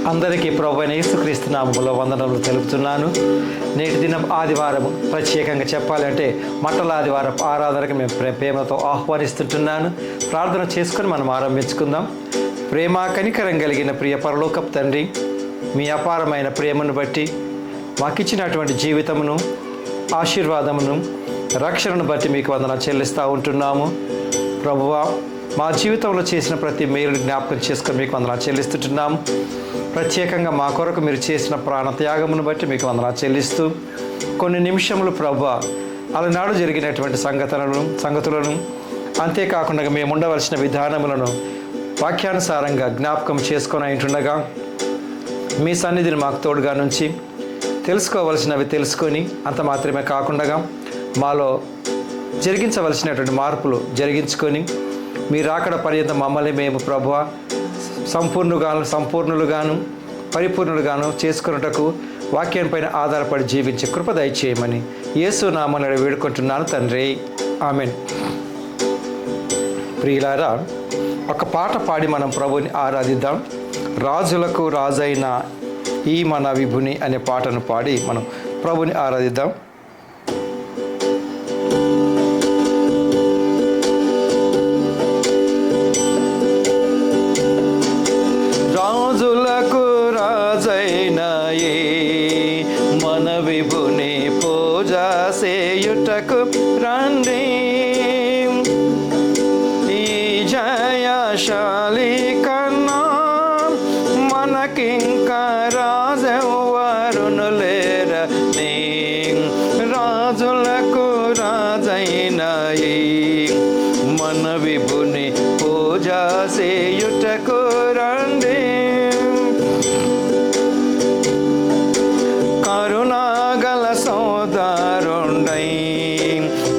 అందరికీ ప్రభువైన యేసుక్రీస్తు నామములో వందనములు తెలుపుతున్నాను. నేటి దినం ఆదివారం ప్రత్యేకంగా చెప్పాలంటే మట్టల ఆదివారం ఆరాధనకు మేము ప్రేమతో ఆహ్వానిస్తుంటున్నాను. ప్రార్థన చేసుకొని మనం ఆరంభించుకుందాం. ప్రేమ కనికరం కలిగిన ప్రియ పరలోకపు తండ్రి, మీ అపారమైన ప్రేమను బట్టి మాకిచ్చినటువంటి జీవితమును, ఆశీర్వాదమును, రక్షణను బట్టి మీకు వందన చెల్లిస్తూ ఉంటున్నాము. ప్రభువా, మా జీవితంలో చేసిన ప్రతి మేలుని జ్ఞాపకం చేసుకొని మీకు వందన చెల్లిస్తుంటున్నాము. ప్రత్యేకంగా మా కొరకు మీరు చేసిన ప్రాణత్యాగమును బట్టి మీకు వందన చెల్లిస్తూ కొన్ని నిమిషములు ప్రభువా అలనాడు జరిగినటువంటి సంగతులను అంతేకాకుండా మేము ఉండవలసిన విధానములను వాక్యానుసారంగా జ్ఞాపకం చేసుకొని ఉంటుండగా మీ సన్నిధిని మాకు తోడుగా నుంచి తెలుసుకోవలసినవి తెలుసుకొని అంత మాత్రమే కాకుండా మాలో జరిగించవలసినటువంటి మార్పులు జరిగించుకొని మీరు రాకడ పర్యంతం మమ్మల్ని మేము ప్రభువా సంపూర్ణులుగాను పరిపూర్ణులుగాను చేసుకున్నటకు వాక్యం పైన ఆధారపడి జీవించే కృప దయచేయమని యేసు నామమున వేడుకుంటున్నాను తండ్రి, ఆమెన్. ప్రియులారా, ఒక పాట పాడి మనం ప్రభుని ఆరాధిద్దాం. రాజులకు రాజైన ఈ మన విభుని అనే పాటను పాడి మనం ప్రభుని ఆరాధిద్దాం. రాజులకు రాజైన మన విభుని పూజ చేయుటకు రండి, ఈ జయశాలి కన్నా మనకింకా రాజెవ్వరును లేరని. రాజులకు రాజైన మన విభుని పూజ చేయుటకు రండి, కరుణాగల సోదరుండై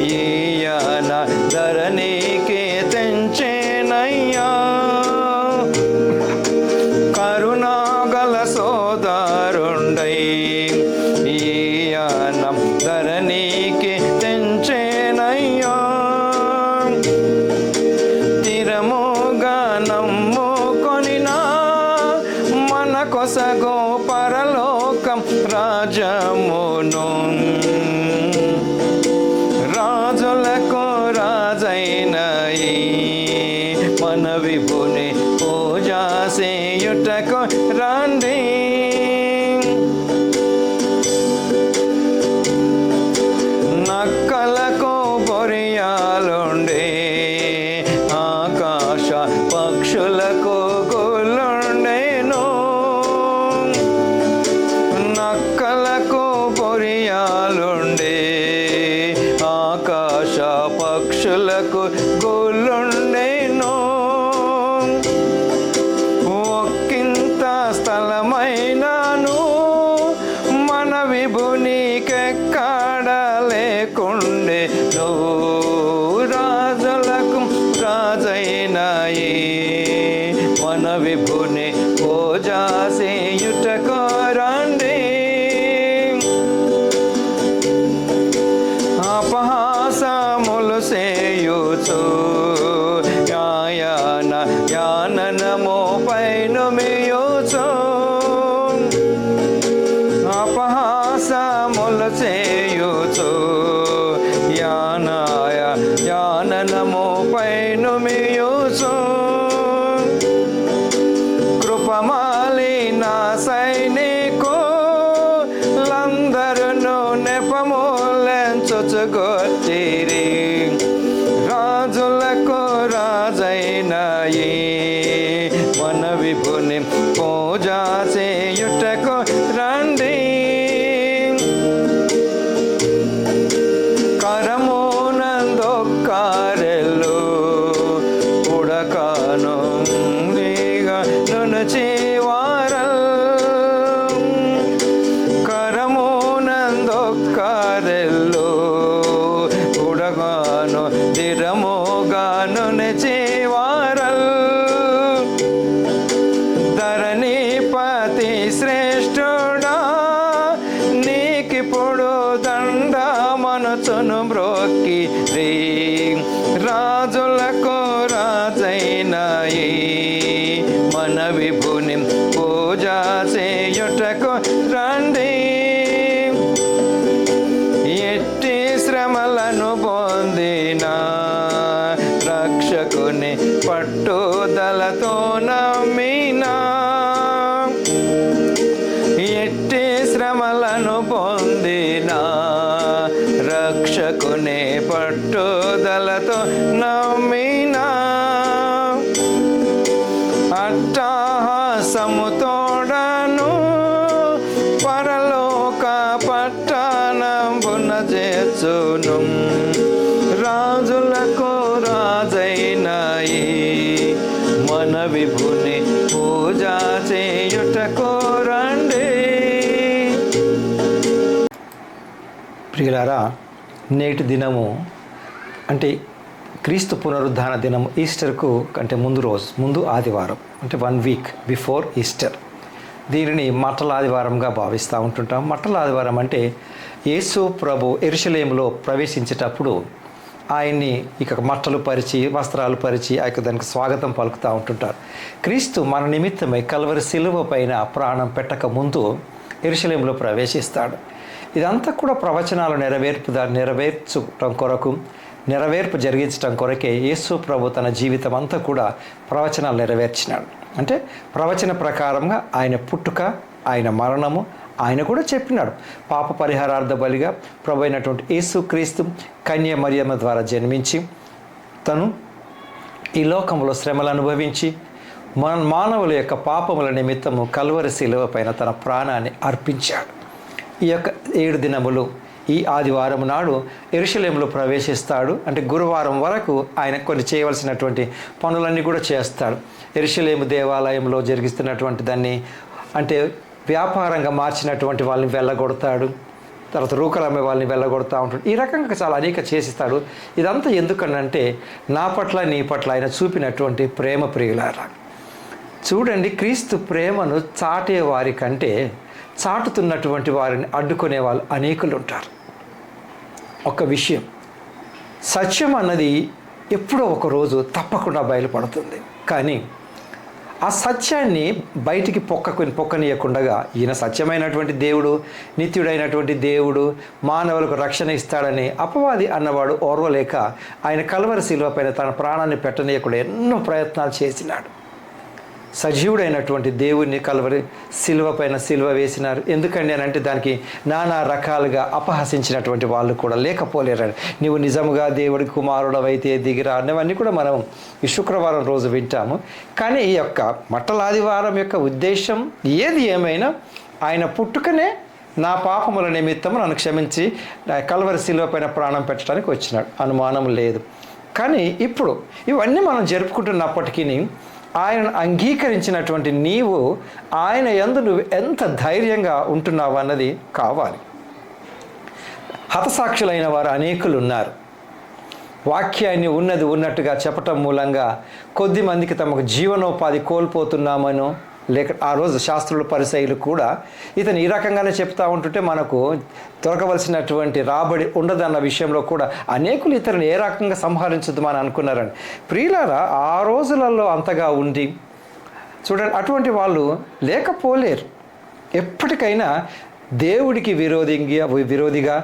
ఈయన ధరణికి తెంచేనయ్యా. కరుణాగల సోదరుండై ఈయన ధరణికి తెంచేనయ్యా. తిరముగా నమ్ముకొనినా మన కొసగో పరలోకం రాజమును. రాజులకు రాజైన మన విభుని పూజ చేయుటకు రండి, నక్కలకు బొరియాలుండే ఆకాశ పక్షులకు గులుండేను. నక్కలకు బొరియాలుండే ఆకాశ పక్షులకు గులుండేను. ఒక్కింత స్థలమైనాను మన విభునికెక్కడ లేకుండే. రాజులకు రాజైన మన విభుని పూజ చేయుటకు రండి, అపహాసములు చేయుచు ఆయన యాననము పైన మేయుచు. అపహాసములు చేయుచు యాననము పైన మేయుచు. కృపమాలిన సైనికులందరూ నెపములెంచుచుగొట్టిరి. రాజులకు రాజైన మన విభుని పూజ చేయుటకు రండి, కరమునందొక్కరెల్లు ఉడకను నునచివారల్. కరమునందొక్కరెల్లు ఉడకను దిరముగా నునచివారల్. ధరణిపతి శ్రేష్ఠుడా నీకిప్పుడు దండమనుచును బ్రోక్కి రే. రాజులకు రాజైన మన విభుని పూజ నిత్యము తోడను పరలోక పట్టణంబున చేర్చును. రాజులకు రాజైన ఈ మన విభుని పూజ చేయుటకు రండి. ప్రియులారా, నేటి దినము అంటే క్రీస్తు పునరుద్ధాన దినము ఈస్టర్కు అంటే ముందు ఆదివారం, అంటే 1 వీక్ బిఫోర్ ఈస్టర్. దీనిని మట్టల ఆదివారంగా భావిస్తూ ఉంటుంటాం. మట్టల ఆదివారం అంటే యేసు ప్రభు యెరూషలేములో ప్రవేశించేటప్పుడు ఆయన్ని ఇక మట్టలు పరిచి వస్త్రాలు పరిచి దానికి స్వాగతం పలుకుతూ ఉంటుంటారు. క్రీస్తు మన నిమిత్తమై కల్వరి శిలువ పైన ప్రాణం పెట్టక ముందు యెరూషలేములో ప్రవేశిస్తాడు. ఇదంతా కూడా ప్రవచనాలు నెరవేర్పు జరిగించడం కొరకే యేసు ప్రభు తన జీవితం అంతా కూడా ప్రవచనాలు నెరవేర్చినాడు. అంటే ప్రవచన ప్రకారంగా ఆయన పుట్టుక, ఆయన మరణము ఆయన కూడా చెప్పినాడు. పాప పరిహారార్థ బలిగా ప్రభు అయినటువంటి యేసు క్రీస్తు కన్య మరియమ్మ ద్వారా జన్మించి తను ఈ లోకంలో శ్రమలు అనుభవించి మానవుల యొక్క పాపముల నిమిత్తము కల్వరి శిలువ పైన తన ప్రాణాన్ని అర్పించాడు. ఈ యొక్క 7 దినములు ఈ ఆదివారం నాడు యెరూషలేములో ప్రవేశిస్తాడు. అంటే గురువారం వరకు ఆయన కొన్ని చేయవలసినటువంటి పనులన్నీ కూడా చేస్తాడు. యెరూషలేము దేవాలయంలో జరిగిస్తున్నటువంటి దాన్ని అంటే వ్యాపారంగా మార్చినటువంటి వాళ్ళని వెళ్ళగొడతాడు. తర్వాత రూకలమ్మే వాళ్ళని వెళ్ళగొడతా ఉంటాడు. ఈ రకంగా చాలా అనేక చేసిస్తాడు. ఇదంతా ఎందుకనంటే నా పట్ల నీ పట్ల ఆయన చూపినటువంటి ప్రేమ. ప్రియులారా, చూడండి, క్రీస్తు ప్రేమను చాటే వారి కంటే చాటుతున్నటువంటి వారిని అడ్డుకునే వాళ్ళు అనేకులు ఉంటారు. ఒక విషయం, సత్యం అన్నది ఎప్పుడో ఒకరోజు తప్పకుండా బయలుపడుతుంది. కానీ ఆ సత్యాన్ని బయటికి పొక్కనీయకుండా ఈయన సత్యమైనటువంటి దేవుడు, నిత్యుడైనటువంటి దేవుడు, మానవులకు రక్షణ ఇస్తాడని అపవాది అన్నవాడు ఓర్వలేక ఆయన కల్వరి శిలువ పైన తన ప్రాణాన్ని పెట్టనీయకుండా ఎన్నో ప్రయత్నాలు చేసినాడు. సజీవుడైనటువంటి దేవుడిని కల్వరి శిలువ పైన శిలువ వేసినారు. ఎందుకండి అని అంటే దానికి నానా రకాలుగా అపహసించినటువంటి వాళ్ళు కూడా లేకపోలేరు. నీవు నిజముగా దేవుడి కుమారుడవైతే దిగిరా అన్నవన్నీ కూడా మనం ఈ శుక్రవారం రోజు వింటాము. కానీ ఈ యొక్క మట్టల ఆదివారం యొక్క ఉద్దేశం ఏది ఏమైనా ఆయన పుట్టుకనే నా పాపముల నిమిత్తము నన్ను క్షమించి కల్వరి శిలువ పైన ప్రాణం పెట్టడానికి వచ్చినాడు, అనుమానం లేదు. కానీ ఇప్పుడు ఇవన్నీ మనం జరుపుకుంటున్నప్పటికీ ఆయనను అంగీకరించినటువంటి నీవు ఆయన యందు నువ్వు ఎంత ధైర్యంగా ఉంటున్నావు అన్నది కావాలి. హతసాక్షులైన వారు అనేకులు ఉన్నారు. వాక్యాన్ని ఉన్నట్టుగా చెప్పటం మూలంగా కొద్ది మందికి తమకు జీవనోపాధి కోల్పోతున్నామనో, లేక ఆ రోజు శాస్త్రుల పరిసయ్యులు కూడా ఇతను ఈ రకంగానే చెప్తా ఉంటుంటే మనకు దొరకవలసినటువంటి రాబడి ఉండదన్న విషయంలో కూడా అనేకులు ఇతరులను ఏ రకంగా సంహరించుద్దామని అనుకున్నారని. ప్రియులారా, ఆ రోజులలో అంతగా ఉండి చూడండి, అటువంటి వాళ్ళు లేకపోలేరు. ఎప్పటికైనా దేవుడికి విరోధిగా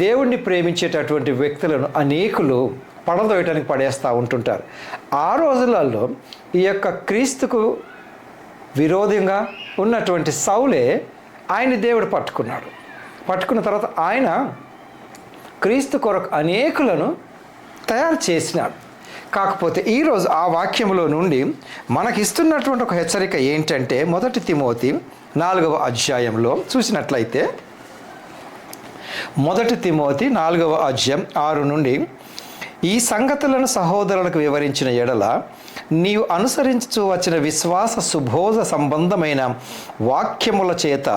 దేవుడిని ప్రేమించేటటువంటి వ్యక్తులను అనేకులు పడదోయటానికి పడేస్తూ ఉంటుంటారు. ఆ రోజులలో ఈ యొక్క క్రీస్తుకు విరోధంగా ఉన్నటువంటి సౌలే ఆయన దేవుడు పట్టుకున్న తర్వాత ఆయన క్రీస్తు కొరకు అనేకులను తయారు చేసినాడు. కాకపోతే ఈరోజు ఆ వాక్యంలో నుండి మనకిస్తున్నటువంటి ఒక హెచ్చరిక ఏంటంటే 1 తిమోతి 4వ అధ్యాయంలో చూసినట్లయితే 1 తిమోతి 4వ అధ్యాయం 6 నుండి ఈ సంగతులను సహోదరులకు వివరించిన ఎడల నీవు అనుసరించు వచ్చిన విశ్వాస సుబోధ సంబంధమైన వాక్యముల చేత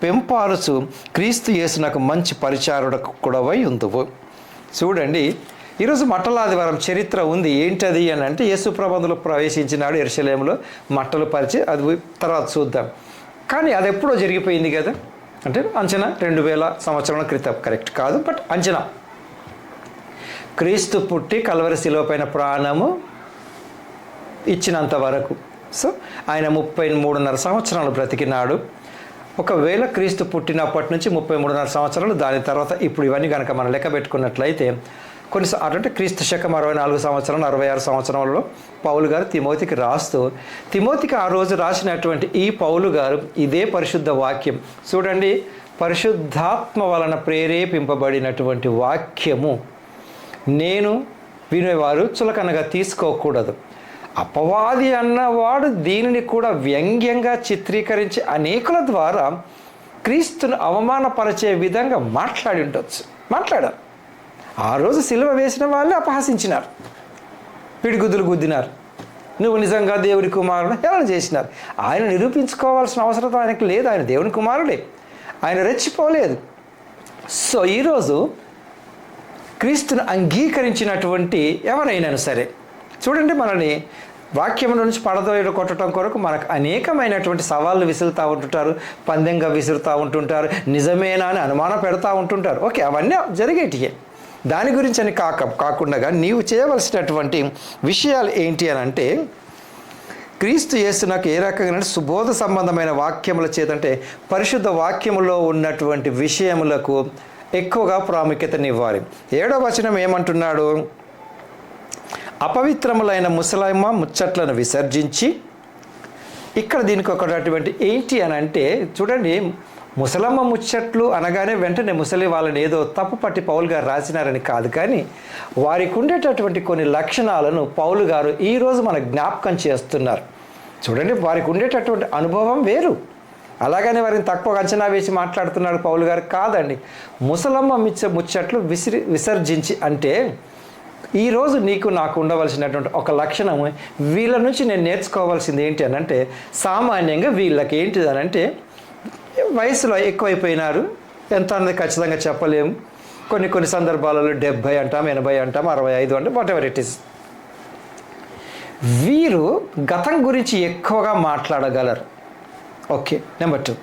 పెంపారుచు క్రీస్తు యేసునకు మంచి పరిచారుడకు కూడావై ఉందువు. చూడండి, ఈరోజు మట్టల ఆదివారం చరిత్ర ఉంది. ఏంటది అని అంటే యేసు ప్రభువులో ప్రవేశించినాడు యెరూషలేములో, మట్టలు పరిచి, అది తర్వాత చూద్దాం. కానీ అది ఎప్పుడో జరిగిపోయింది కదా, అంటే అంచనా 2000 సంవత్సరాల క్రితం. కరెక్ట్ కాదు, బట్ అంచనా. క్రీస్తు పుట్టి కల్వరి శిలువ పైన ప్రాణము ఇచ్చినంత వరకు. సో ఆయన 33.5 సంవత్సరాలు బ్రతికినాడు. ఒకవేళ క్రీస్తు పుట్టినప్పటి నుంచి 33.5 సంవత్సరాలు, దాని తర్వాత ఇప్పుడు ఇవన్నీ కనుక మనం లెక్క పెట్టుకున్నట్లయితే అంటే క్రీస్తు శకం 64 సంవత్సరాలు 66 సంవత్సరంలో పౌలు గారు తిమోతికి రాస్తూ, తిమోతికి ఆ రోజు రాసినటువంటి ఈ పౌలు గారు ఇదే పరిశుద్ధ వాక్యం చూడండి, పరిశుద్ధాత్మ వలన ప్రేరేపింపబడినటువంటి వాక్యము నేను వినేవారు చులకనగా తీసుకోకూడదు. అపవాది అన్నవాడు దీనిని కూడా వ్యంగ్యంగా చిత్రీకరించి అనేకుల ద్వారా క్రీస్తును అవమానపరిచే విధంగా మాట్లాడారు. ఆ రోజు సిలువ వేసిన వాళ్ళే అపహసించినారు, పిడిగుద్దులు గుద్దినారు, నువ్వు నిజంగా దేవుని కుమారుడు ఎలా చేసినారు. ఆయన నిరూపించుకోవాల్సిన అవసరం ఆయనకు లేదు, ఆయన దేవుని కుమారుడే, ఆయన రెచ్చిపోలేదు. సో ఈరోజు క్రీస్తును అంగీకరించినటువంటి ఎవరైనా సరే చూడండి, మనల్ని వాక్యం నుంచి పడదోయలు కొట్టడం కొరకు మనకు అనేకమైనటువంటి సవాళ్ళు విసురుతూ ఉంటుంటారు, పందెంగా విసురుతూ ఉంటుంటారు, నిజమేనా అని అనుమానం పెడతా ఉంటుంటారు. ఓకే, అవన్నీ జరిగేటియే. దాని గురించి అని కాకుండా నీవు చేయవలసినటువంటి విషయాలు ఏంటి అని అంటే, క్రీస్తు యేసు నాకు ఏ రకంగా సుబోధ సంబంధమైన వాక్యముల చేతంటే పరిశుద్ధ వాక్యములో ఉన్నటువంటి విషయములకు ఎక్కువగా ప్రాముఖ్యతనివ్వాలి. 7వ వచనం ఏమంటున్నాడు? అపవిత్రములైన ముసలమ్మ ముచ్చట్లను విసర్జించి, ఇక్కడ దీనికి ఒకటటువంటి ఏంటి అని అంటే చూడండి, ముసలమ్మ ముచ్చట్లు అనగానే వెంటనే ముసలి వాళ్ళని ఏదో తప్పు పట్టి పౌలు గారు రాసినారని కాదు, కానీ వారికి ఉండేటటువంటి కొన్ని లక్షణాలను పౌలు గారు ఈరోజు మన జ్ఞాపకం చేస్తున్నారు. చూడండి, వారికి ఉండేటటువంటి అనుభవం వేరు, అలాగనే వారిని తక్కువ అంచనా వేసి మాట్లాడుతున్నాడు పౌలు గారు కాదండి. ముసలమ్మ ముచ్చట్లు విసర్జించి అంటే ఈరోజు నీకు నాకు ఉండవలసినటువంటి ఒక లక్షణం, వీళ్ళ నుంచి నేను నేర్చుకోవాల్సింది ఏంటి అని అంటే, సామాన్యంగా వీళ్ళకి ఏంటిది అని అంటే వయసులో ఎక్కువైపోయినారు, ఎంత అన్నది ఖచ్చితంగా చెప్పలేము. కొన్ని సందర్భాలలో 70 అంటాం, 80 అంటాం, 65 అంటే వాట్ ఎవర్ ఇట్ ఈస్. వీరు గతం గురించి ఎక్కువగా మాట్లాడగలరు. ఓకే. నెంబర్ 2,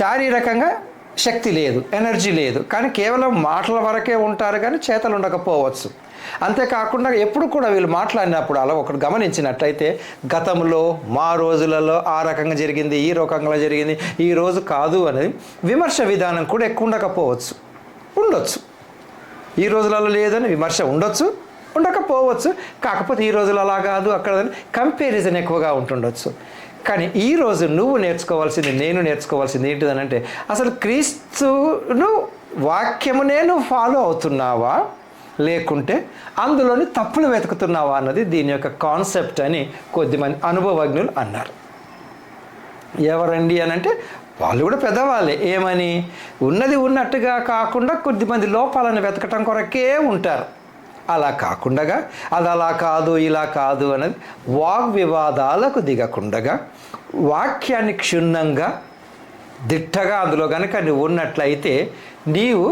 శారీరకంగా శక్తి లేదు, ఎనర్జీ లేదు, కానీ కేవలం మాటల వరకే ఉంటారు, కానీ చేతలు ఉండకపోవచ్చు. అంతేకాకుండా ఎప్పుడు కూడా వీళ్ళు మాట్లాడినప్పుడు అలా ఒకటి గమనించినట్లయితే గతంలో మా రోజులలో ఆ రకంగా జరిగింది, ఈ రకంగా జరిగింది, ఈ రోజు కాదు అనేది విమర్శ విధానం కూడా ఎక్కువ ఉండొచ్చు. ఈ రోజులలో లేదని విమర్శ ఉండకపోవచ్చు. కాకపోతే ఈ రోజులు అలా కాదు, అక్కడ కంపారిజన్ ఎక్కువగా ఉంటుండొచ్చు. కానీ ఈరోజు నువ్వు నేర్చుకోవాల్సింది, నేను నేర్చుకోవాల్సింది ఏంటిదనంటే, అసలు క్రీస్తును వాక్యమునే నువ్వు ఫాలో అవుతున్నావా, లేకుంటే అందులోని తప్పులు వెతుకుతున్నావా అన్నది దీని యొక్క కాన్సెప్ట్ అని కొద్దిమంది అనుభవజ్ఞులు అన్నారు. ఎవరండి అని అంటే వాళ్ళు కూడా పెద్దవాళ్ళే. ఏమని? ఉన్నది ఉన్నట్టుగా కాకుండా కొద్దిమంది లోపాలను వెతకటం కొరకే ఉంటారు. అలా కాకుండా అది అలా కాదు ఇలా కాదు అనేది వాగ్వివాదాలకు దిగకుండగా వాక్యాన్ని క్షుణ్ణంగా దిట్టగా అందులో కనుక నువ్వు ఉన్నట్లయితే నీవు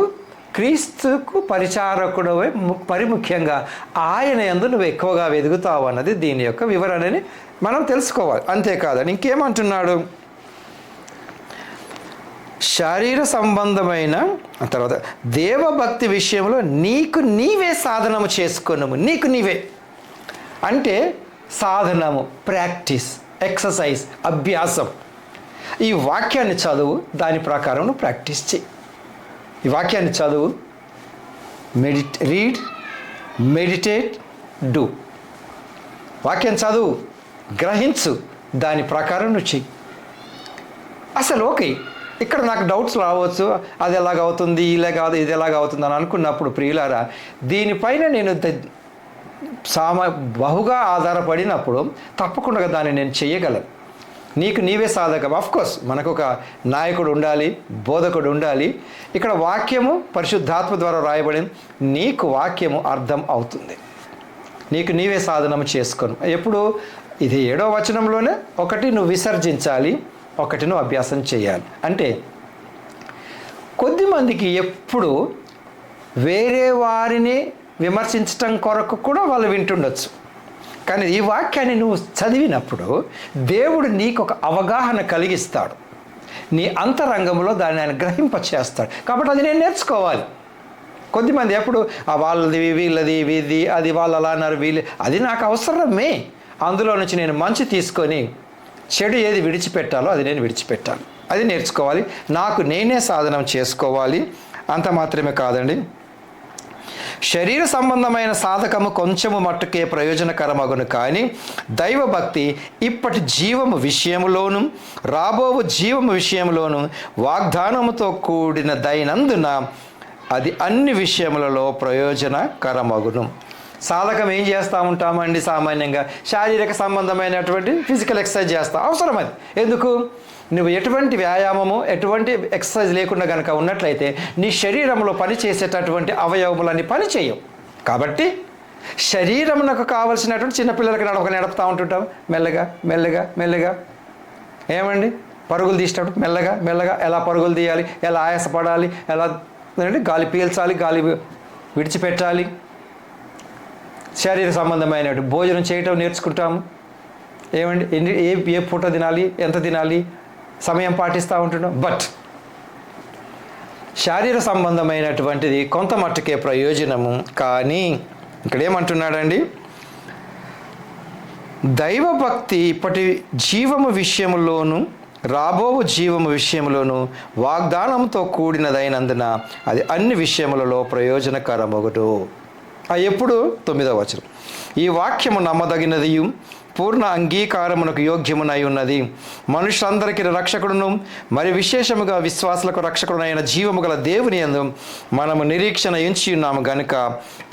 క్రీస్తుకు పరిచారకుడవై పరిముఖ్యంగా ఆయన యందు నువ్వు ఎక్కువగా వెదుగుతావు అన్నది దీని యొక్క వివరణని మనం తెలుసుకోవాలి. అంతేకాదని ఇంకేమంటున్నాడు? శారీర సంబంధమైన తర్వాత దేవభక్తి విషయంలో నీకు నీవే సాధనము చేసుకున్నాము. నీకు నీవే అంటే సాధనము, ప్రాక్టీస్, ఎక్సర్సైజ్, అభ్యాసం. ఈ వాక్యాన్ని చదువు, దాని ప్రకారం నువ్వు ప్రాక్టీస్ చేయి. ఈ వాక్యాన్ని చదువు, రీడ్, మెడిటేట్, డూ. వాక్యం చదువు, గ్రహించు, దాని ప్రకారం నువ్వు చెయ్యి. అసలు ఓకే, ఇక్కడ నాకు డౌట్స్ రావచ్చు, అది ఎలాగవుతుంది, ఇలా కాదు, ఇది ఎలాగవుతుంది అని అనుకున్నప్పుడు ప్రియులారా, దీనిపైన నేను బహుగా ఆధారపడినప్పుడు తప్పకుండా దాన్ని నేను చెయ్యగలను. నీకు నీవే సాధకం. అఫ్కోర్స్ మనకు ఒక నాయకుడు ఉండాలి, బోధకుడు ఉండాలి. ఇక్కడ వాక్యము పరిశుద్ధాత్మ ద్వారా రాయబడింది. నీకు వాక్యము అర్థం అవుతుంది. నీకు నీవే సాధనము చేసుకోను. ఎప్పుడు? ఇది 7వ వచనంలోనే ఒకటి నువ్వు విసర్జించాలి, ఒకటి నువ్వు అభ్యాసం చేయాలి. అంటే కొద్దిమందికి ఎప్పుడు వేరే వారిని విమర్శించటం కొరకు కూడా వాళ్ళు వింటుండొచ్చు. కానీ ఈ వాక్యాన్ని నువ్వు చదివినప్పుడు దేవుడు నీకు ఒక అవగాహన కలిగిస్తాడు, నీ అంతరంగంలో దాన్ని ఆయన గ్రహింపచేస్తాడు. కాబట్టి అది నేను నేర్చుకోవాలి. కొద్దిమంది ఎప్పుడు వాళ్ళది, వీళ్ళది, వీది, అది వాళ్ళు అలా అన్నారు, వీళ్ళు, అది నాకు అవసరమే. అందులో నుంచి నేను మంచి తీసుకొని చెడు ఏది విడిచిపెట్టాలో అది నేను విడిచిపెట్టాలి. అది నేర్చుకోవాలి. నాకు నేనే సాధనం చేసుకోవాలి. అంత మాత్రమే కాదండి, శరీర సంబంధమైన సాధకము కొంచెము మట్టుకే ప్రయోజనకరమగును, కానీ దైవభక్తి ఇప్పటి జీవము విషయములోను రాబోవు జీవము విషయంలోను వాగ్దానముతో కూడిన దైనందున అది అన్ని విషయములలో ప్రయోజనకరమగును. సాధకం ఏం చేస్తూ ఉంటామండి? సామాన్యంగా శారీరక సంబంధమైనటువంటి ఫిజికల్ ఎక్సర్సైజ్ చేస్తాం, అవసరం అది. ఎందుకు? నువ్వు ఎటువంటి వ్యాయామము, ఎటువంటి ఎక్సర్సైజ్ లేకుండా కనుక ఉన్నట్లయితే నీ శరీరంలో పని చేసేటటువంటి అవయవములన్నీ పని చేయవు. కాబట్టి శరీరమునకు కావలసినటువంటి చిన్నపిల్లలకి నడుపుతూ ఉంటుంటాం, మెల్లగా మెల్లగా మెల్లగా. ఏమండి? పరుగులు తీసేటప్పుడు మెల్లగా మెల్లగా ఎలా పరుగులు తీయాలి, ఎలా ఆయాసపడాలి, ఎలా గాలి పీల్చాలి, గాలి విడిచిపెట్టాలి. శరీర సంబంధమైన భోజనం చేయటం నేర్చుకుంటాము. ఏమండి? ఏ పూట తినాలి, ఎంత తినాలి, సమయం పాటిస్తూ ఉంటున్నాం. బట్ శారీర సంబంధమైనటువంటిది కొంత మట్టుకే ప్రయోజనము. కానీ ఇక్కడ ఏమంటున్నాడండి? దైవభక్తి ఇప్పటి జీవము విషయంలోను రాబో జీవము విషయంలోను వాగ్దానంతో కూడినదైనందున అది అన్ని విషయములలో ప్రయోజనకరమగును. ఎప్పుడు? 9వ వచనం. ఈ వాక్యము నమ్మదగినదియు పూర్ణ అంగీకారమునకు యోగ్యమునై ఉన్నది. మనుషులందరికీ రక్షకుడును మరి విశేషముగా విశ్వాసులకు రక్షకుడునైన జీవము గల దేవుని యందు మనము నిరీక్షణ ఎంచి ఉన్నాము గనుక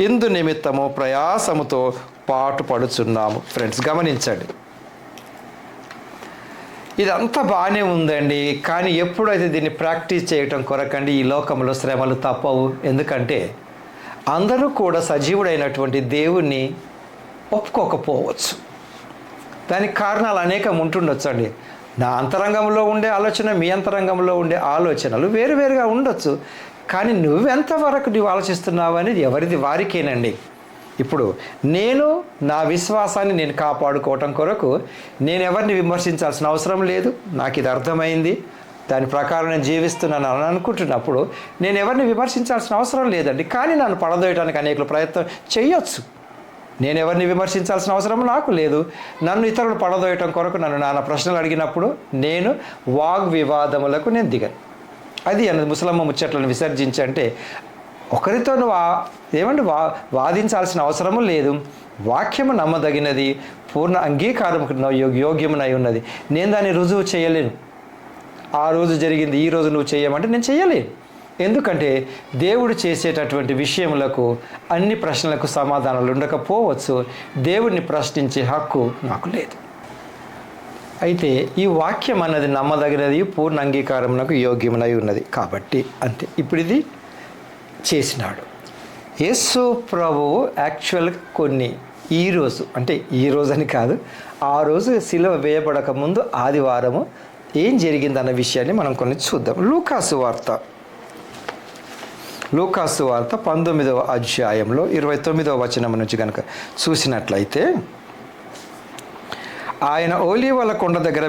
ఇందు నిమిత్తము ప్రయాసముతో పాటుపడుచున్నాము. ఫ్రెండ్స్, గమనించండి, ఇదంతా బాగానే ఉందండి. కానీ ఎప్పుడైతే దీన్ని ప్రాక్టీస్ చేయటం కొరకండి ఈ లోకంలో శ్రమలు తప్పవు. ఎందుకంటే అందరూ కూడా సజీవుడైనటువంటి దేవుణ్ణి ఒప్పుకోకపోవచ్చు. దానికి కారణాలు అనేకం ఉంటుండొచ్చు అండి. నా అంతరంగంలో ఉండే ఆలోచన, మీ అంతరంగంలో ఉండే ఆలోచనలు వేరువేరుగా ఉండొచ్చు. కానీ నువ్వెంతవరకు నువ్వు ఆలోచిస్తున్నావు అనేది ఎవరిది వారికేనండి. ఇప్పుడు నేను నా విశ్వాసాన్ని నేను కాపాడుకోవటం కొరకు నేను ఎవరిని విమర్శించాల్సిన అవసరం లేదు. నాకు ఇది అర్థమైంది, దాని ప్రకారం నేను జీవిస్తున్నాను అని అనుకుంటున్నప్పుడు నేను ఎవరిని విమర్శించాల్సిన అవసరం లేదండి. కానీ నన్ను పడదోయడానికి అనేక ప్రయత్నం చేయొచ్చు. నేను ఎవరిని విమర్శించాల్సిన అవసరం నాకు లేదు. నన్ను ఇతరులు పడదోయటం కొరకు నన్ను నానా ప్రశ్నలు అడిగినప్పుడు నేను వాగ్వివాదములకు నేను దిగను. అది అన్నది ముసలమ్మ ముచ్చట్లను విసర్జించి అంటే ఒకరితో నువ్వు వాదించాల్సిన అవసరము లేదు. వాక్యము నమ్మదగినది, పూర్ణ అంగీకారం యోగ్యమునై ఉన్నది. నేను దాన్ని రుజువు చేయలేను. ఆ రోజు జరిగింది ఈ రోజు నువ్వు చేయమంటే నేను చేయలేను. ఎందుకంటే దేవుడు చేసేటటువంటి విషయములకు అన్ని ప్రశ్నలకు సమాధానాలు ఉండకపోవచ్చు. దేవుడిని ప్రశ్నించే హక్కు నాకు లేదు. అయితే ఈ వాక్యం అన్నది నమ్మదగినది, పూర్ణ అంగీకారమునకు యోగ్యమునై ఉన్నది కాబట్టి అంతే. ఇప్పుడు ఇది చేసినాడు యేసు ప్రభువు. యాక్చువల్గా కొన్ని ఈరోజు అంటే ఈరోజు అని కాదు, ఆ రోజు సిలువ వేయబడక ముందు ఆదివారము ఏం జరిగిందన్న విషయాన్ని మనం కొన్ని చూద్దాం. లూకాసు వార్త 19వ అధ్యాయంలో 29వ వచనం నుంచి కనుక చూసినట్లయితే, ఆయన ఓలీవల కొండ దగ్గర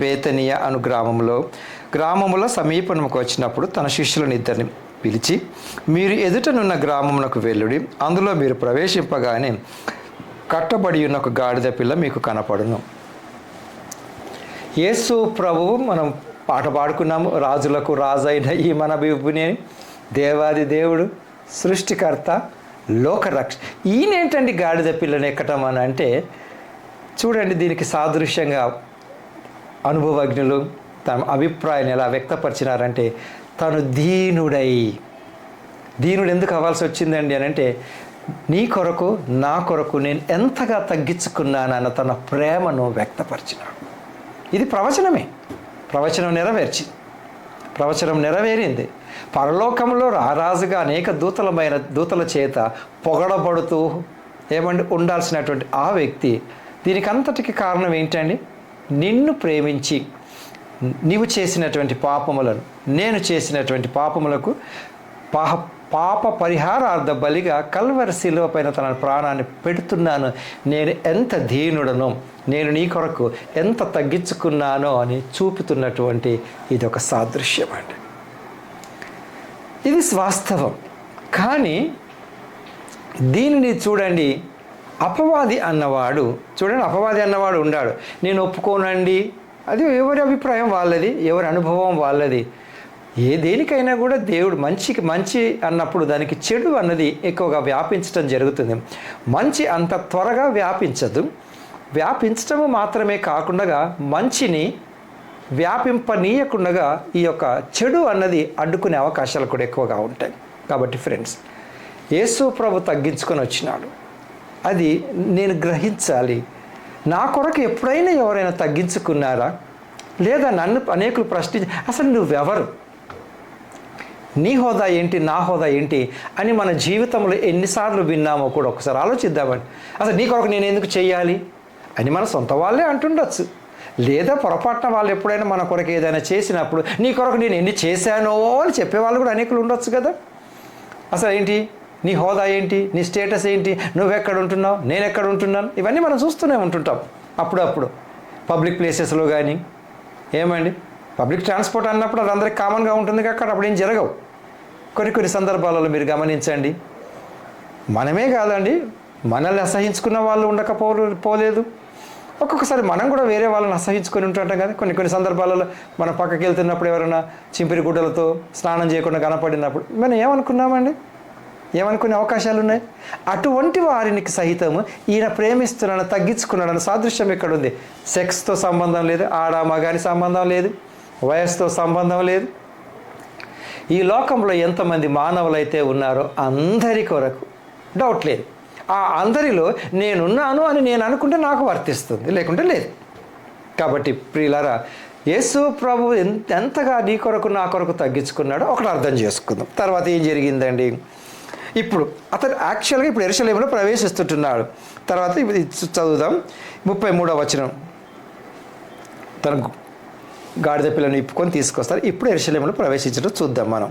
బేతనియా అను గ్రామముల సమీపమునకు వచ్చినప్పుడు తన శిష్యులను ఇద్దరిని పిలిచి, మీరు ఎదుటనున్న గ్రామమునకు వెళ్ళుడి, అందులో మీరు ప్రవేశింపగానే కట్టబడి ఉన్న ఒక గాడిద పిల్ల మీకు కనపడును. యేసు ప్రభువు, మనం పాట పాడుకున్నాము, రాజులకు రాజైన ఈ మన విభుని, దేవాది దేవుడు, సృష్టికర్త, లోకరక్ష. ఈయనేంటండి గాడిద పిల్లని ఎక్కటం అని అంటే, చూడండి దీనికి సాదృశ్యంగా అనుభవజ్ఞులు తమ అభిప్రాయాన్ని ఎలా వ్యక్తపరిచినారంటే, తను దీనుడు ఎందుకు అవ్వాల్సి వచ్చిందండి అని అంటే, నీ కొరకు నా కొరకు నేను ఎంతగా తగ్గించుకున్నానన్న తన ప్రేమను వ్యక్తపరిచినాడు. ఇది ప్రవచనమే. ప్రవచనం నెరవేరింది. పరలోకంలో రారాజుగా అనేక దూతల చేత పొగడబడుతూ ఉండాల్సినటువంటి ఆ వ్యక్తి, దీనికి అంతటికి కారణం ఏంటండి? నిన్ను ప్రేమించి నీవు చేసినటువంటి పాపములను, నేను చేసినటువంటి పాపములకు పాప పరిహారార్థ బలిగా కల్వరి శిలువ పైన తన ప్రాణాన్ని పెడుతున్నాను, నేను ఎంత దీనుడనో, నేను నీ కొరకు ఎంత తగ్గించుకున్నానో అని చూపుతున్నటువంటి ఇది ఒక సాదృశ్యం అండి. ఇది వాస్తవం. కానీ దీనిని చూడండి, అపవాది అన్నవాడు ఉన్నాడు. నేను ఒప్పుకోనండి, అది ఎవరి అభిప్రాయం వాళ్ళది, ఎవరి అనుభవం వాళ్ళది. దేనికైనా కూడా దేవుడు మంచి అన్నప్పుడు దానికి చెడు అన్నది ఎక్కువగా వ్యాపించడం జరుగుతుంది. మంచి అంత త్వరగా వ్యాపించటము మాత్రమే కాకుండా మంచిని వ్యాపింపనీయకుండా ఈ యొక్క చెడు అన్నది అడ్డుకునే అవకాశాలు కూడా ఎక్కువగా ఉంటాయి. కాబట్టి ఫ్రెండ్స్, యేసు ప్రభు తగ్గించుకొని వచ్చినాడు. అది నేను గ్రహించాలి. నా కొరకు ఎప్పుడైనా ఎవరైనా తగ్గించుకున్నారా? లేదా నన్ను అనేకులు ప్రశ్నించి అసలు నువ్వెవరు, నీ హోదా ఏంటి, నా హోదా ఏంటి అని మన జీవితంలో ఎన్నిసార్లు విన్నామో కూడా ఒకసారి ఆలోచిద్దామండి. అసలు నీ కొరకు నేను ఎందుకు చేయాలి అని మన సొంత వాళ్ళే అంటుండొచ్చు. లేదా పొరపాటున వాళ్ళు ఎప్పుడైనా మన కొరకు ఏదైనా చేసినప్పుడు నీ కొరకు నేను ఎన్ని చేశానో అని చెప్పేవాళ్ళు కూడా అనేకులు ఉండొచ్చు కదా. అసలు ఏంటి నీ హోదా ఏంటి, నీ స్టేటస్ ఏంటి, నువ్వెక్కడ ఉంటున్నావు, నేను ఎక్కడ ఉంటున్నాను, ఇవన్నీ మనం చూస్తూనే ఉంటుంటాం అప్పుడప్పుడు పబ్లిక్ ప్లేసెస్లో. కానీ ఏమండి పబ్లిక్ ట్రాన్స్పోర్ట్ అన్నప్పుడు అది అందరికి కామన్గా ఉంటుంది కాక అప్పుడు ఏం జరగవు. కొన్ని సందర్భాలలో మీరు గమనించండి, మనమే కాదండి మనల్ని అసహించుకున్న వాళ్ళు ఉండకపోలేదు. ఒక్కొక్కసారి మనం కూడా వేరే వాళ్ళని అసహించుకొని ఉంటుంటాం కదా. కొన్ని సందర్భాలలో మనం పక్కకి వెళ్తున్నప్పుడు ఎవరైనా చింపిరి గుడ్డలతో స్నానం చేయకుండా కనపడినప్పుడు మనం ఏమనుకున్నామండి, ఏమనుకునే అవకాశాలు ఉన్నాయి. అటువంటి వారికి సహితము ఈయన ప్రేమిస్తున్నాడని తగ్గించుకున్నాడని సాదృశ్యం ఇక్కడ ఉంది. సెక్స్తో సంబంధం లేదు, ఆడ మగాని సంబంధం లేదు, వయస్సుతో సంబంధం లేదు. ఈ లోకంలో ఎంతమంది మానవులైతే ఉన్నారో అందరి కొరకు డౌట్ లేదు. ఆ అందరిలో నేనున్నాను అని నేను అనుకుంటే నాకు వర్తిస్తుంది, లేకుంటే లేదు. కాబట్టి ప్రియులారా, యేసు ప్రభు ఎంతగా నీ కొరకు నా కొరకు తగ్గించుకున్నాడో ఒకటి అర్థం చేసుకుందాం. తర్వాత ఏం జరిగిందండి, ఇప్పుడు అతను యాక్చువల్గా ఇప్పుడు యెరూషలేములో ప్రవేశిస్తుంటున్నాడు. తర్వాత ఇప్పుడు చదువుదాం 33వ వచనం. తన గాడిద పిల్లను ఇప్పుకొని తీసుకొస్తారు. ఇప్పుడు యెరూషలేములో ప్రవేశించడం చూద్దాం మనం.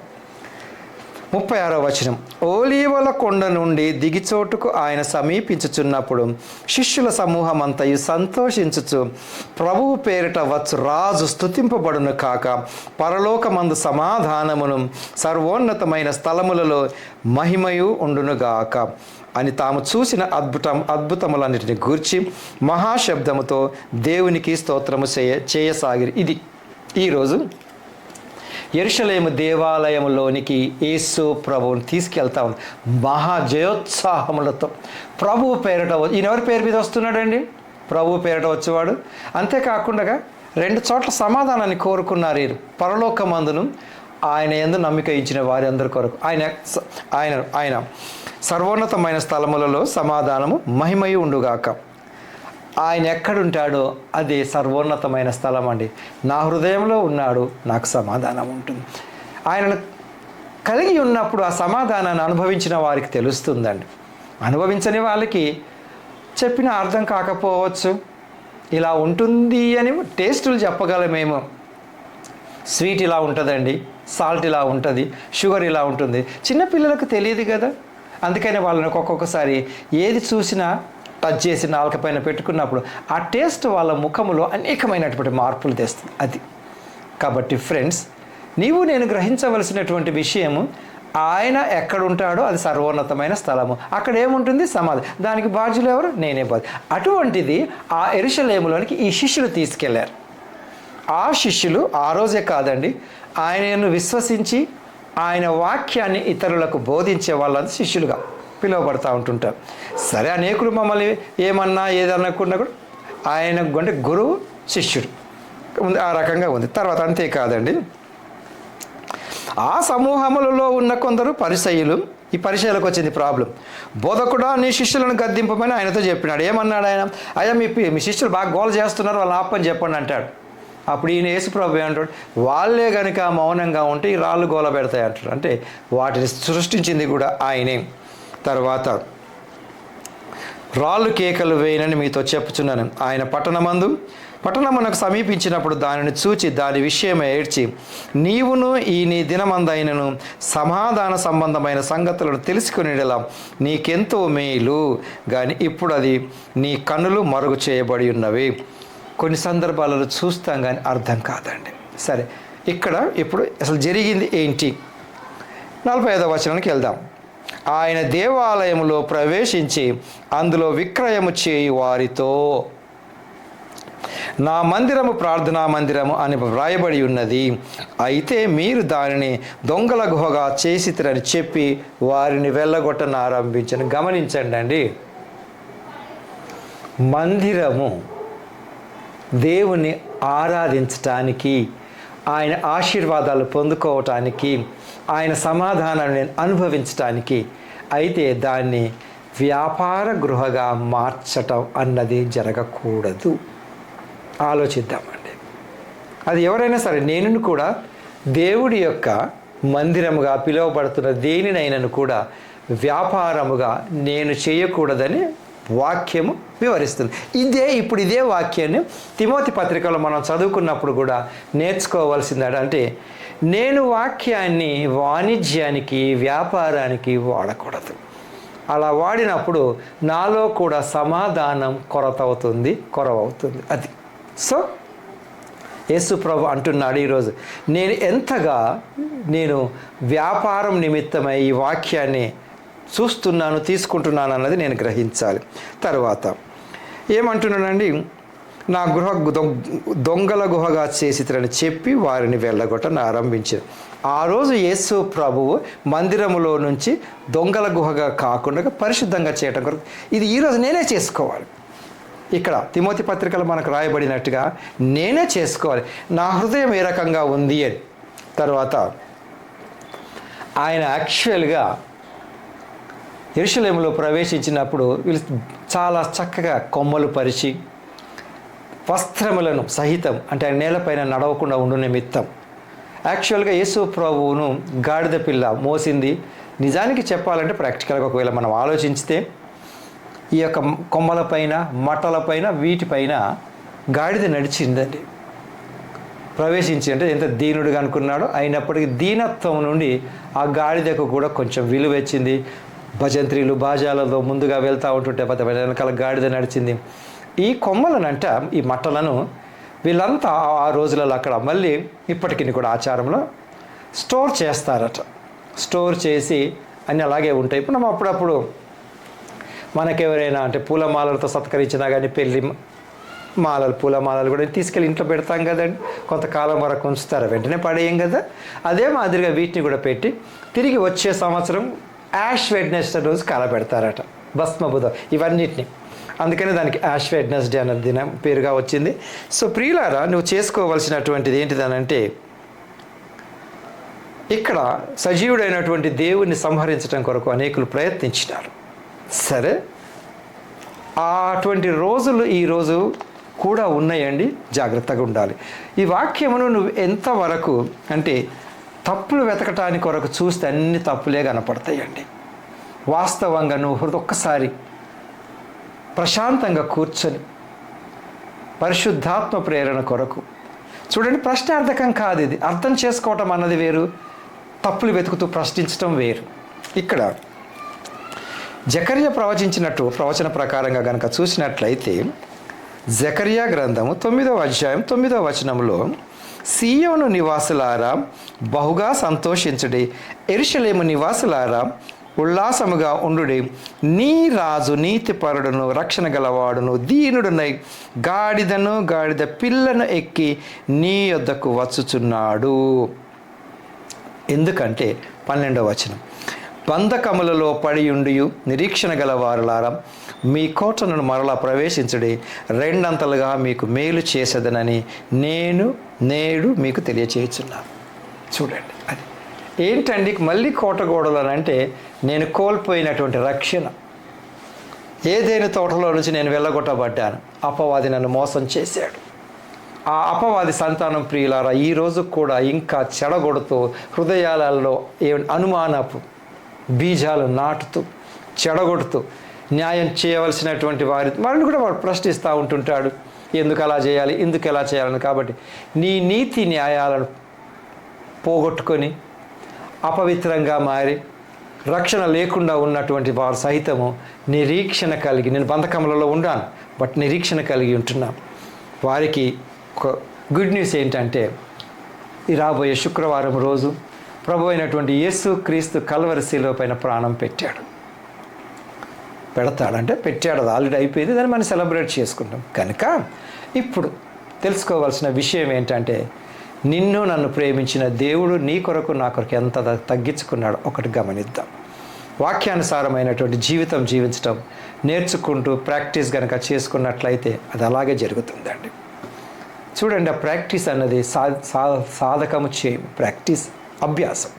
36వ వచనం. ఓలీవల కొండ నుండి దిగిచోటుకు ఆయన సమీపించుచున్నప్పుడు శిష్యుల సమూహం అంతయు సంతోషించుచు ప్రభువు పేరిట వచ్చు రాజు స్తుతింపబడును కాక, పరలోకమందు సమాధానమును సర్వోన్నతమైన స్థలములలో మహిమయు ఉండునుగాక అని తాము చూసిన అద్భుతములన్నిటిని గూర్చి మహాశబ్దముతో దేవునికి స్తోత్రము చేయసాగిరి. ఇది ఈరోజు యెరూషలేము దేవాలయంలోనికి యేసు ప్రభువుని తీసుకెళ్తా ఉంది మహాజయోత్సాహములతో. ప్రభువు పేరిట ఈయన ఎవరి పేరు మీద వస్తున్నాడండి? ప్రభువు పేరిట వచ్చేవాడు. అంతేకాకుండా 2 చోట్ల సమాధానాన్ని కోరుకున్నారు వీరు. పరలోకమందును ఆయన యందు నమ్మిక ఇచ్చిన వారి అందరి కొరకు ఆయన సర్వోన్నతమైన స్థలములలో సమాధానము మహిమయు ఉండుగాక. ఆయన ఎక్కడుంటాడో అదే సర్వోన్నతమైన స్థలం అండి. నా హృదయంలో ఉన్నాడు, నాకు సమాధానం ఉంటుంది. ఆయనను కలిగి ఉన్నప్పుడు ఆ సమాధానాన్ని అనుభవించిన వారికి తెలుస్తుందండి. అనుభవించని వాళ్ళకి చెప్పిన అర్థం కాకపోవచ్చు. ఇలా ఉంటుంది అని టేస్టులు చెప్పగలమేమో. స్వీట్ ఇలా ఉంటుందండి, సాల్ట్ ఇలా ఉంటుంది, షుగర్ ఇలా ఉంటుంది. చిన్నపిల్లలకు తెలియదు కదా. అందుకని వాళ్ళని ఒక్కొక్కసారి ఏది చూసినా టచ్ చేసి నాలుక పైన పెట్టుకున్నప్పుడు ఆ టేస్ట్ వాళ్ళ ముఖములో అనేకమైనటువంటి మార్పులు తెస్తుంది. అది కాబట్టి ఫ్రెండ్స్, నీవు నేను గ్రహించవలసినటువంటి విషయము, ఆయన ఎక్కడుంటాడో అది సర్వోన్నతమైన స్థలము. అక్కడ ఏముంటుంది? సమాధి. దానికి బాధ్యులు ఎవరు? నేనే బాధ్యత. అటువంటిది ఆ యెరూషలేములోనికి ఈ శిష్యులు తీసుకెళ్లారు. ఆ శిష్యులు ఆ రోజే కాదండి, ఆయనను విశ్వసించి ఆయన వాక్యాన్ని ఇతరులకు బోధించే వాళ్ళంతా శిష్యులుగా పిలువబడతా ఉంటుంటారు. సరే, అనేకులు మమ్మల్ని ఏమన్నా ఏదనుకున్నా కూడా ఆయన అంటే గురువు శిష్యుడు ఉంది, ఆ రకంగా ఉంది. తర్వాత అంతేకాదండి, ఆ సమూహములలో ఉన్న కొందరు పరిసయ్యులు. ఈ పరిచయాలకు వచ్చింది ప్రాబ్లం. బోధకుడా, నీ శిష్యులను గద్దింపమని ఆయనతో చెప్పినాడు. ఏమన్నాడు ఆయన? అయ్యా మీ శిష్యులు బాగా గోల చేస్తున్నారు, వాళ్ళని ఆపని చెప్పండి అంటాడు. అప్పుడు ఈయన యేసుప్రభు ఏమంటాడు? వాళ్ళే కనుక మౌనంగా ఉంటే ఈ రాళ్ళు గోల పెడతాయి అంటాడు. అంటే వాటిని సృష్టించింది కూడా ఆయనే. తర్వాత రాళ్ళు కేకలు వేయనని మీతో చెప్పుచున్నాను. ఆయన పట్టణమునకు సమీపించినప్పుడు దానిని చూచి దాని విషయమే ఏడ్చి, నీవును నీ దినమందైనను సమాధాన సంబంధమైన సంగతులను తెలుసుకునేలా నీకెంతో మేలు, కానీ ఇప్పుడు అది నీ కన్నులు మరుగు చేయబడి ఉన్నవి. కొన్ని సందర్భాలలో చూస్తాం కానీ అర్థం కాదండి. సరే, ఇక్కడ ఇప్పుడు అసలు జరిగింది ఏంటి? 45వ వచనానికి వెళ్దాం. ఆయన దేవాలయంలో ప్రవేశించి అందులో విక్రయము చేయు వారితో, నా మందిరము ప్రార్థనా మందిరము అని వ్రాయబడి ఉన్నది, అయితే మీరు దానిని దొంగల గుహగా చేసిరని చెప్పి వారిని వెళ్ళగొట్టను ఆరంభించను. గమనించండి అండి, మందిరము దేవుని ఆరాధించటానికి, ఆయన ఆశీర్వాదాలు పొందుకోవటానికి, ఆయన సమాధానాన్ని అనుభవించటానికి అయితే దాన్ని వ్యాపార గృహగా మార్చటం అన్నది జరగకూడదు. ఆలోచిద్దామండి. అది ఎవరైనా సరే, నేను కూడా దేవుడి యొక్క మందిరముగా పిలువబడుతున్న దేనినైనాను కూడా వ్యాపారముగా నేను చేయకూడదని వాక్యము వివరిస్తుంది. ఇదే వాక్యాన్ని తిమోతి పత్రికలో మనం చదువుకున్నప్పుడు కూడా నేర్చుకోవాల్సింది. అంటే నేను వాక్యాన్ని వాణిజ్యానికి, వ్యాపారానికి వాడకూడదు. అలా వాడినప్పుడు నాలో కూడా సమాధానం కొరవవుతుంది. అది సో యేసు ప్రభు అంటున్నాడు ఈరోజు, నేను ఎంతగా వ్యాపారం నిమిత్తమై ఈ వాక్యాన్ని తీసుకుంటున్నాను అన్నది నేను గ్రహించాలి. తర్వాత ఏమంటున్నానండి, నా గృహ దొంగల గుహగా చేసిరని చెప్పి వారిని వెళ్ళగొట్టని ఆరంభించారు. ఆ రోజు యేసు ప్రభువు మందిరములో నుంచి దొంగల గుహగా కాకుండా పరిశుద్ధంగా చేయటం కొరకు ఇది ఈరోజు నేనే చేసుకోవాలి. ఇక్కడ తిమోతి పత్రికలు మనకు రాయబడినట్టుగా నేనే చేసుకోవాలి. నా హృదయం ఏ రకంగా ఉంది అని. తర్వాత ఆయన యాక్చువల్గా యెరూషలేములో ప్రవేశించినప్పుడు వీళ్ళు చాలా చక్కగా కొమ్మలు పరిచి వస్త్రములను సహితం, అంటే ఆయన నేలపైన నడవకుండా ఉండు నిమిత్తం యాక్చువల్గా యేసు ప్రభువును గాడిద పిల్ల మోసింది. నిజానికి చెప్పాలంటే ప్రాక్టికల్గా ఒకవేళ మనం ఆలోచించితే ఈ యొక్క కొమ్మలపైన, మట్టలపైన, వీటిపైన గాడిద నడిచిందండి. ప్రవేశించి అంటే ఎంత దీనుడిగా అనుకున్నాడో, అయినప్పటికీ దీనత్వం నుండి ఆ గాడిదకు కూడా కొంచెం విలువ వచ్చింది. భజంత్రీలు బాజాలతో ముందుగా వెళ్తూ ఉంటుంటే వెనకాల గాడిద నడిచింది. ఈ కొమ్మలనంట, ఈ మట్టలను వీళ్ళంతా ఆ రోజులలో అక్కడ మళ్ళీ ఇప్పటికీ కూడా ఆచారంలో స్టోర్ చేస్తారట. స్టోర్ చేసి అన్నీ అలాగే ఉంటాయి. ఇప్పుడు మనం అప్పుడప్పుడు మనకెవరైనా అంటే పూలమాలలతో సత్కరించినా కానీ పెళ్ళి మాలలు, పూలమాలలు కూడా తీసుకెళ్ళి ఇంట్లో పెడతాం కదండి. కొంతకాలం వరకు ఉంచుతారు, వెంటనే పడేయం కదా. అదే మాదిరిగా వీటిని కూడా పెట్టి తిరిగి వచ్చే సంవత్సరం యాష్ వెడ్నెస్డే రోజు కాలబెడతారట, భస్మబుధం ఇవన్నిటిని. అందుకని దానికి యాష్ వెడ్నెస్డే అనే దినం పేరుగా వచ్చింది. సో ప్రియులారా, నువ్వు చేసుకోవలసినటువంటిది ఏంటిదనంటే, ఇక్కడ సజీవుడైనటువంటి దేవుణ్ణి సంహరించడం కొరకు అనేకులు ప్రయత్నించినారు. సరే, అటువంటి రోజులు ఈరోజు కూడా ఉన్నాయండి. జాగ్రత్తగా ఉండాలి. ఈ వాక్యమును నువ్వు ఎంతవరకు అంటే తప్పులు వెతకటానికి కొరకు చూస్తే అన్ని తప్పులే కనపడతాయండి. వాస్తవంగా నువ్వు ఒక్కసారి ప్రశాంతంగా కూర్చొని పరిశుద్ధాత్మ ప్రేరణ కొరకు చూడండి. ప్రశ్నార్థకం కాదు ఇది. అర్థం చేసుకోవటం అన్నది వేరు, తప్పులు వెతుకుతూ ప్రశ్నించటం వేరు. ఇక్కడ జకర్యా ప్రవచించినట్టు ప్రవచన ప్రకారంగా కనుక చూసినట్లయితే జకర్యా గ్రంథము 9వ అధ్యాయం 9వ వచనంలో, సీయోను నివాసులారా బహుగా సంతోషించుడి, యెరూషలేము నివాసులారా ఉల్లాసముగా ఉండుడి. నీ రాజు నీతిపరుడును రక్షణ గలవాడును దీనుడునై గాడిద పిల్లను ఎక్కి నీ యొద్దకు వచ్చుచున్నాడు. ఎందుకంటే 12వ వచనం, బంధకములలో పడియుండియు నిరీక్షణ గలవారులారా మీ కోటను మరలా ప్రవేశించుడి, రెండంతలుగా మీకు మేలు చేసేదనని నేడు మీకు తెలియచేయుచున్నాను. చూడండి, అది ఏంటండి మళ్ళీ కోట గోడలు అని అంటే, నేను కోల్పోయినటువంటి రక్షణ. ఏదైనా తోటలో నుంచి నేను వెళ్ళగొట్టబడ్డాను, అపవాది నన్ను మోసం చేశాడు. ఆ అపవాది సంతానం ప్రియులారా ఈరోజు కూడా ఇంకా చెడగొడుతూ హృదయాలలో అనుమానపు బీజాలు నాటుతూ చెడగొడుతూ న్యాయం చేయవలసినటువంటి వారిని కూడా వాడు ప్రశ్నిస్తూ ఉంటుంటాడు. ఎందుకు అలా చేయాలి, ఎందుకు ఎలా చేయాలని. కాబట్టి నీ నీతి న్యాయాలను పోగొట్టుకొని అపవిత్రంగా మారి రక్షణ లేకుండా ఉన్నటువంటి వారు సహితము నిరీక్షణ కలిగి, నేను బంధకములలో ఉన్నాను బట్ నిరీక్షణ కలిగి ఉంటున్నాను. వారికి ఒక గుడ్ న్యూస్ ఏంటంటే, ఈ రాబోయే శుక్రవారం రోజు ప్రభు అయినటువంటి యేసు క్రీస్తు కల్వరి శిలువ పైన ప్రాణం పెట్టాడు. పెట్టాడు, అది ఆల్రెడీ అయిపోయింది. దాన్ని మనం సెలబ్రేట్ చేసుకుంటాం. కనుక ఇప్పుడు తెలుసుకోవాల్సిన విషయం ఏంటంటే, నిన్ను నన్ను ప్రేమించిన దేవుడు నీ కొరకు నా కొరకు ఎంత తగ్గించుకున్నాడో ఒకటి గమనిద్దాం. వాక్యానుసారమైనటువంటి జీవితం జీవించడం నేర్చుకుంటూ ప్రాక్టీస్ కనుక చేసుకున్నట్లయితే అది అలాగే జరుగుతుందండి. చూడండి, ఆ ప్రాక్టీస్ అన్నది సాధకము చేయము, ప్రాక్టీస్ అభ్యాసం.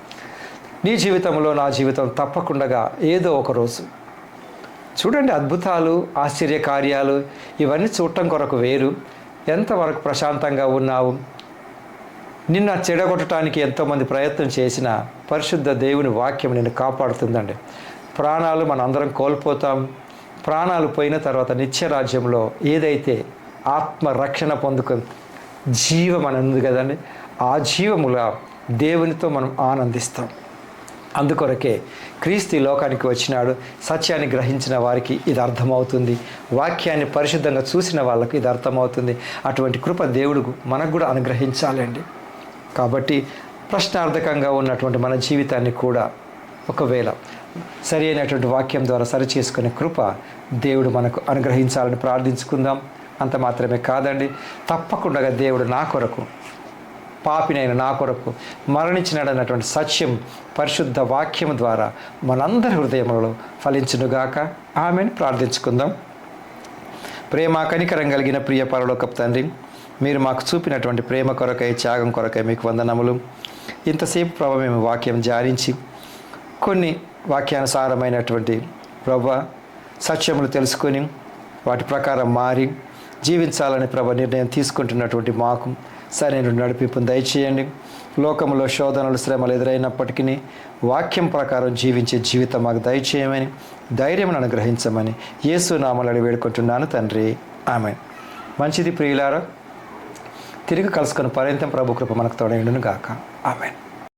నీ జీవితంలో నా జీవితం తప్పకుండా ఏదో ఒక రోజు చూడండి, అద్భుతాలు, ఆశ్చర్యకార్యాలు ఇవన్నీ చూడటం కొరకు వేరు. ఎంతవరకు ప్రశాంతంగా ఉన్నావు? నిన్న చెడగొట్టడానికి ఎంతోమంది ప్రయత్నం చేసిన పరిశుద్ధ దేవుని వాక్యం నిన్ను కాపాడుతుందండి. ప్రాణాలు మన అందరం కోల్పోతాం. ప్రాణాలు పోయిన తర్వాత నిత్య రాజ్యంలో ఏదైతే ఆత్మరక్షణ పొందుకొని జీవం అని ఉంది కదండి, ఆ జీవములా దేవునితో మనం ఆనందిస్తాం. అందుకొరకే క్రీస్తు లోకానికి వచ్చినాడు. సత్యాన్ని గ్రహించిన వారికి ఇది అర్థమవుతుంది. వాక్యాన్ని పరిశుద్ధంగా చూసిన వాళ్ళకి ఇది అర్థమవుతుంది. అటువంటి కృప దేవుడు మనకు కూడా అనుగ్రహించాలండి. కాబట్టి ప్రశ్నార్థకంగా ఉన్నటువంటి మన జీవితాన్ని కూడా ఒకవేళ సరి అయినటువంటి వాక్యం ద్వారా సరి చేసుకునే కృప దేవుడు మనకు అనుగ్రహించాలని ప్రార్థించుకుందాం. అంత మాత్రమే కాదండి, తప్పకుండా దేవుడు నా కొరకు, పాపినైన నా కొరకు మరణించినాడన్నటువంటి సత్యం పరిశుద్ధ వాక్యం ద్వారా మనందరి హృదయములలో ఫలించునుగాక. ఆమెను ప్రార్థించుకుందాం. ప్రేమ కనికరం కలిగిన ప్రియ పరలోకపు తండ్రి, మీరు మాకు చూపినటువంటి ప్రేమ కొరకై, త్యాగం కొరకై మీకు వందనములు. ఇంతసేపు ప్రభు మేము వాక్యం ధ్యానించి కొన్ని వాక్యానుసారమైనటువంటి ప్రభు సత్యములు తెలుసుకొని వాటి ప్రకారం మారి జీవించాలని ప్రభు నిర్ణయం తీసుకుంటున్నటువంటి మాకు సరైన నడిపింపును దయచేయండి. లోకంలో శోధనలు, శ్రమలు ఎదురైనప్పటికీ వాక్యం ప్రకారం జీవించే జీవితం మాకు దయచేయమని, ధైర్యం అనుగ్రహించమని యేసు నామములో వేడుకుంటున్నాను తండ్రి. ఆమేన్. మంచిది ప్రియులారా, తిరిగి కలుసుకొని పర్యంతం ప్రభు కృప మనకు తోడైండును గాక. ఆమేన్.